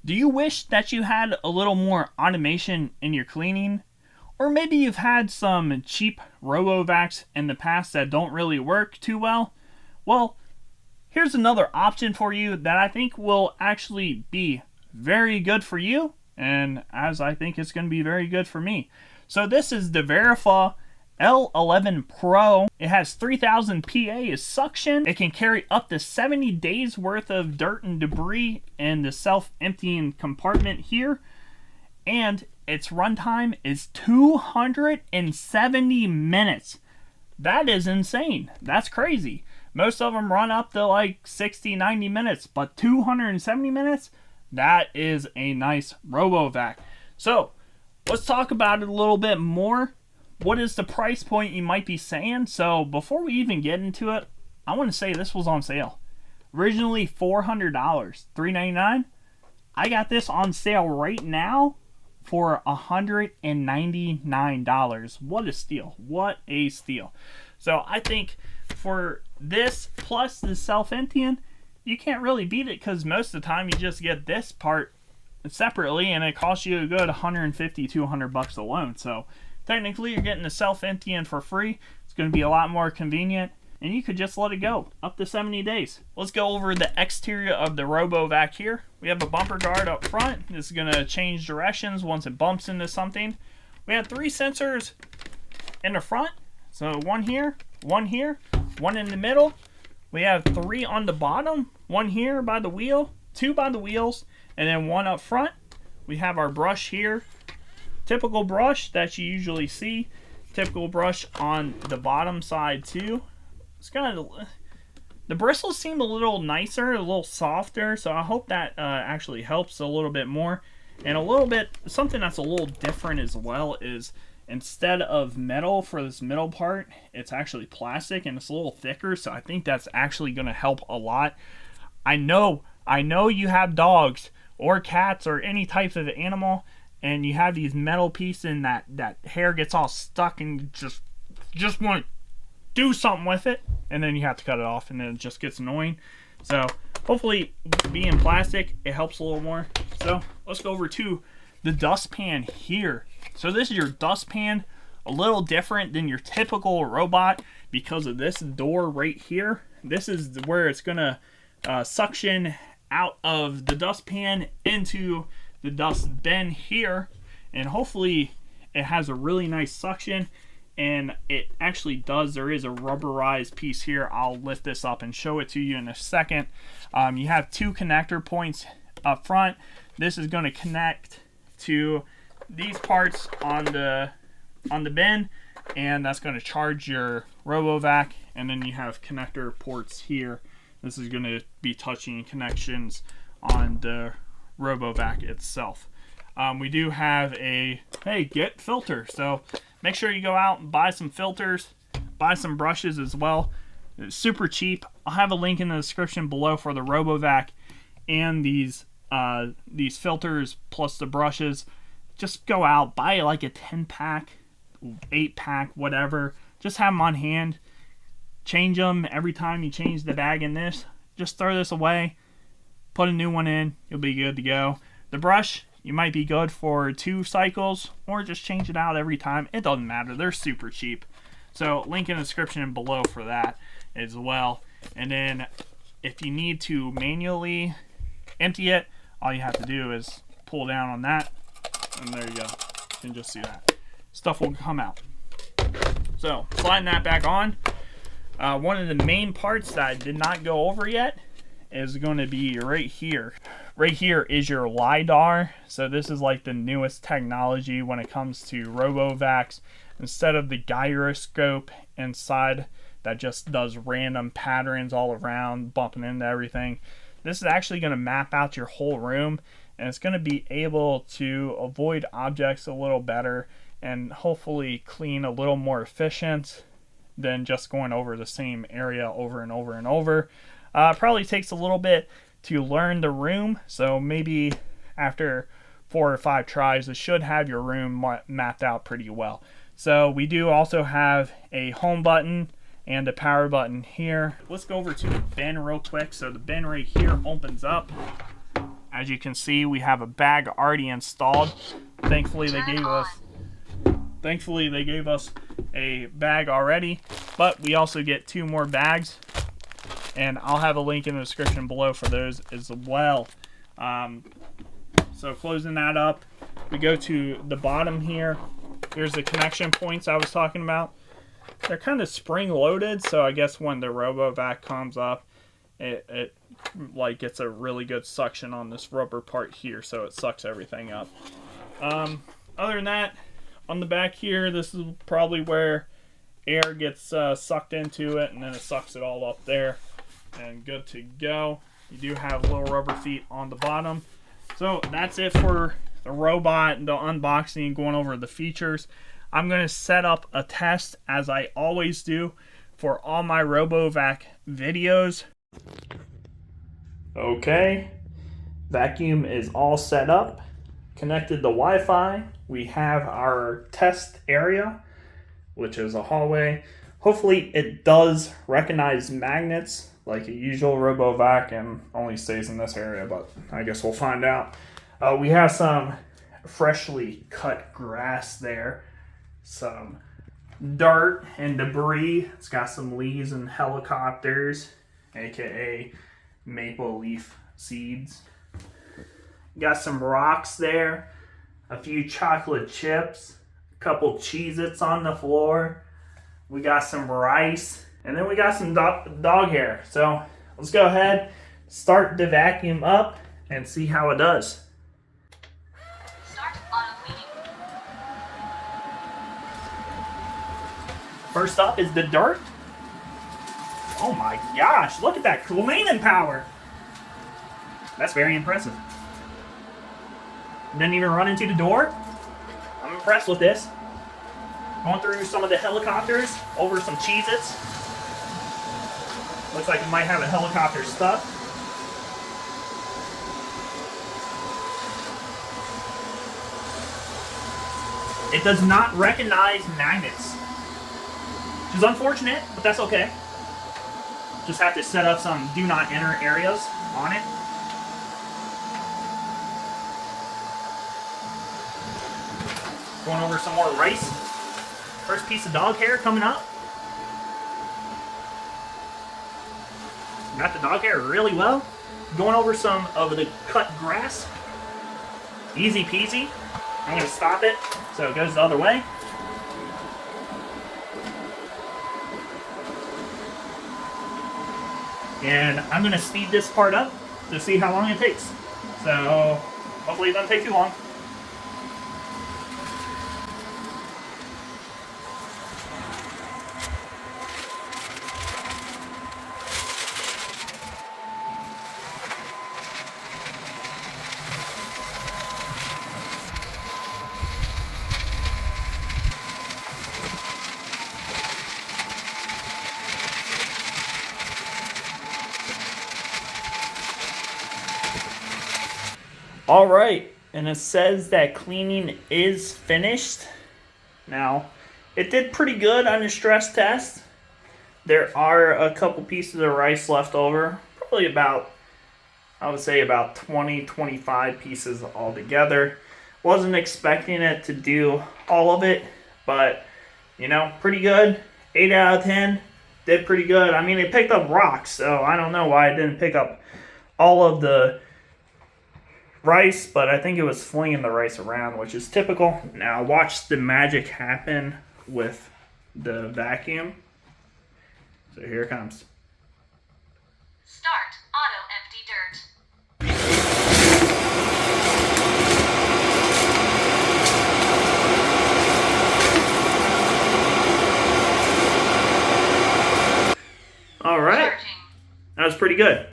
Do you wish that you had a little more automation in your cleaning? Or maybe you've had some cheap robo-vacs in the past that don't really work too well? Well, here's another option for you that I think will actually be very good for you, and as I think it's going to be very good for me. So this is the Verefa L11 Pro. It has 3000 PA suction. It can carry up to 70 days worth of dirt and debris in the self-emptying compartment here. And its runtime is 270 minutes. That is insane. That's crazy. Most of them run up to like 60, 90 minutes, but 270 minutes? That is a nice RoboVac. So, let's talk about it a little bit more. What is the price point, you might be saying? So before we even get into it, I want to say this was on sale. Originally $400, $399. I got this on sale right now for $199. What a steal. What a steal. So I think for this plus the self-emptying, you can't really beat it, because most of the time you just get this part separately and it costs you a good $150, $200 alone. So technically, you're getting the self-emptying for free. It's going to be a lot more convenient, and you could just let it go up to 70 days. Let's go over the exterior of the RoboVac here. We have a bumper guard up front. This is going to change directions once it bumps into something. We have 3 sensors in the front. So one here, one in the middle. We have 3 on the bottom, 1 here by the wheel, 2 by the wheels, and then 1 up front. We have our brush here. Typical brush that you usually see. Typical brush on the bottom side too. It's kind of, the bristles seem a little nicer, a little softer, so I hope that actually helps a little bit more. And a little bit, something that's a little different as well is, instead of metal for this middle part, it's actually plastic, and it's a little thicker, so I think that's actually going to help a lot. I know you have dogs or cats or any type of animal, and you have these metal pieces and that hair gets all stuck, and you just want to do something with it, and then you have to cut it off, and then it just gets annoying. So hopefully being plastic, it helps a little more. So let's go over to the dustpan here. So this is your dustpan, a little different than your typical robot because of this door right here. This is where it's gonna suction out of the dustpan into the dust bin here, and hopefully it has a really nice suction, and it actually does. There is a rubberized piece here. I'll lift this up and show it to you in a second. You have 2 connector points up front. This is going to connect to these parts on the bin, and that's going to charge your RoboVac, and then you have connector ports here. This is going to be touching connections on the RoboVac itself. We do have a get filter, so make sure you go out and buy some filters, buy some brushes as well. It's super cheap. I'll have a link in the description below for the RoboVac and these filters plus the brushes. Just go out, buy like a 10-pack, 8-pack, whatever. Just have them on hand. Change them every time you change the bag in this. Just throw this away. Put a new one in, you'll be good to go. The brush, you might be good for 2 cycles, or just change it out every time. It doesn't matter, they're super cheap. So link in the description below for that as well. And then if you need to manually empty it, all you have to do is pull down on that, and there you go. You can just see that. Stuff will come out. So sliding that back on. One of the main parts that I did not go over yet is going to be right here. Right here is your LiDAR. So this is like the newest technology when it comes to RoboVacs. Instead of the gyroscope inside that just does random patterns all around, bumping into everything, this is actually going to map out your whole room, and it's going to be able to avoid objects a little better and hopefully clean a little more efficient than just going over the same area over and over and over. Probably takes a little bit to learn the room, so maybe after 4 or 5 tries, it should have your room mapped out pretty well. So we do also have a home button and a power button here. Let's go over to the bin real quick. So the bin right here opens up as you can see, we have a bag already installed. Thankfully they gave us a bag already, but we also get 2 more bags, and I'll have a link in the description below for those as well. So closing that up, we go to the bottom here. Here's the connection points I was talking about. They're kind of spring loaded, so I guess when the robo vac comes up, it like gets a really good suction on this rubber part here, so it sucks everything up. Other than that, on the back here, this is probably where air gets sucked into it, and then it sucks it all up there, and good to go. You do have little rubber feet on the bottom. So that's it for the robot and the unboxing and going over the features. I'm going to set up a test, as I always do, for all my RoboVac videos. Okay, vacuum is all set up, connected to Wi-Fi. We have our test area, which is a hallway. Hopefully it does recognize magnets like a usual RoboVac and only stays in this area, but I guess we'll find out. We have some freshly cut grass there, some dirt and debris. It's got some leaves and helicopters, aka maple leaf seeds. Got some rocks there, a few chocolate chips, a couple Cheez-Its on the floor. We got some rice, and then we got some dog hair. So let's go ahead, start the vacuum up, and see how it does. Start auto cleaning. First up is the dirt. Oh my gosh, look at that cleaning power. That's very impressive. Didn't even run into the door. I'm impressed with this. Going through some of the helicopters, over some Cheez-Its. Looks like it might have a helicopter stuck. It does not recognize magnets, which is unfortunate, but that's okay. Just have to set up some do not enter areas on it. Going over some more rice. First piece of dog hair coming up. Got the dog hair really well. Going over some of the cut grass. Easy peasy. I'm going to stop it so it goes the other way. And I'm going to speed this part up to see how long it takes. So hopefully it doesn't take too long. All right, and it says that cleaning is finished. Now, it did pretty good on the stress test. There are a couple pieces of rice left over, probably about, I would say about 20-25 pieces altogether. Wasn't expecting it to do all of it, but you know, pretty good. 8 out of 10, did pretty good. I mean, it picked up rocks, so I don't know why it didn't pick up all of the rice, but I think it was flinging the rice around, which is typical. Now watch the magic happen with the vacuum. So here it comes. Start auto empty dirt. All right, Charging. that was pretty good.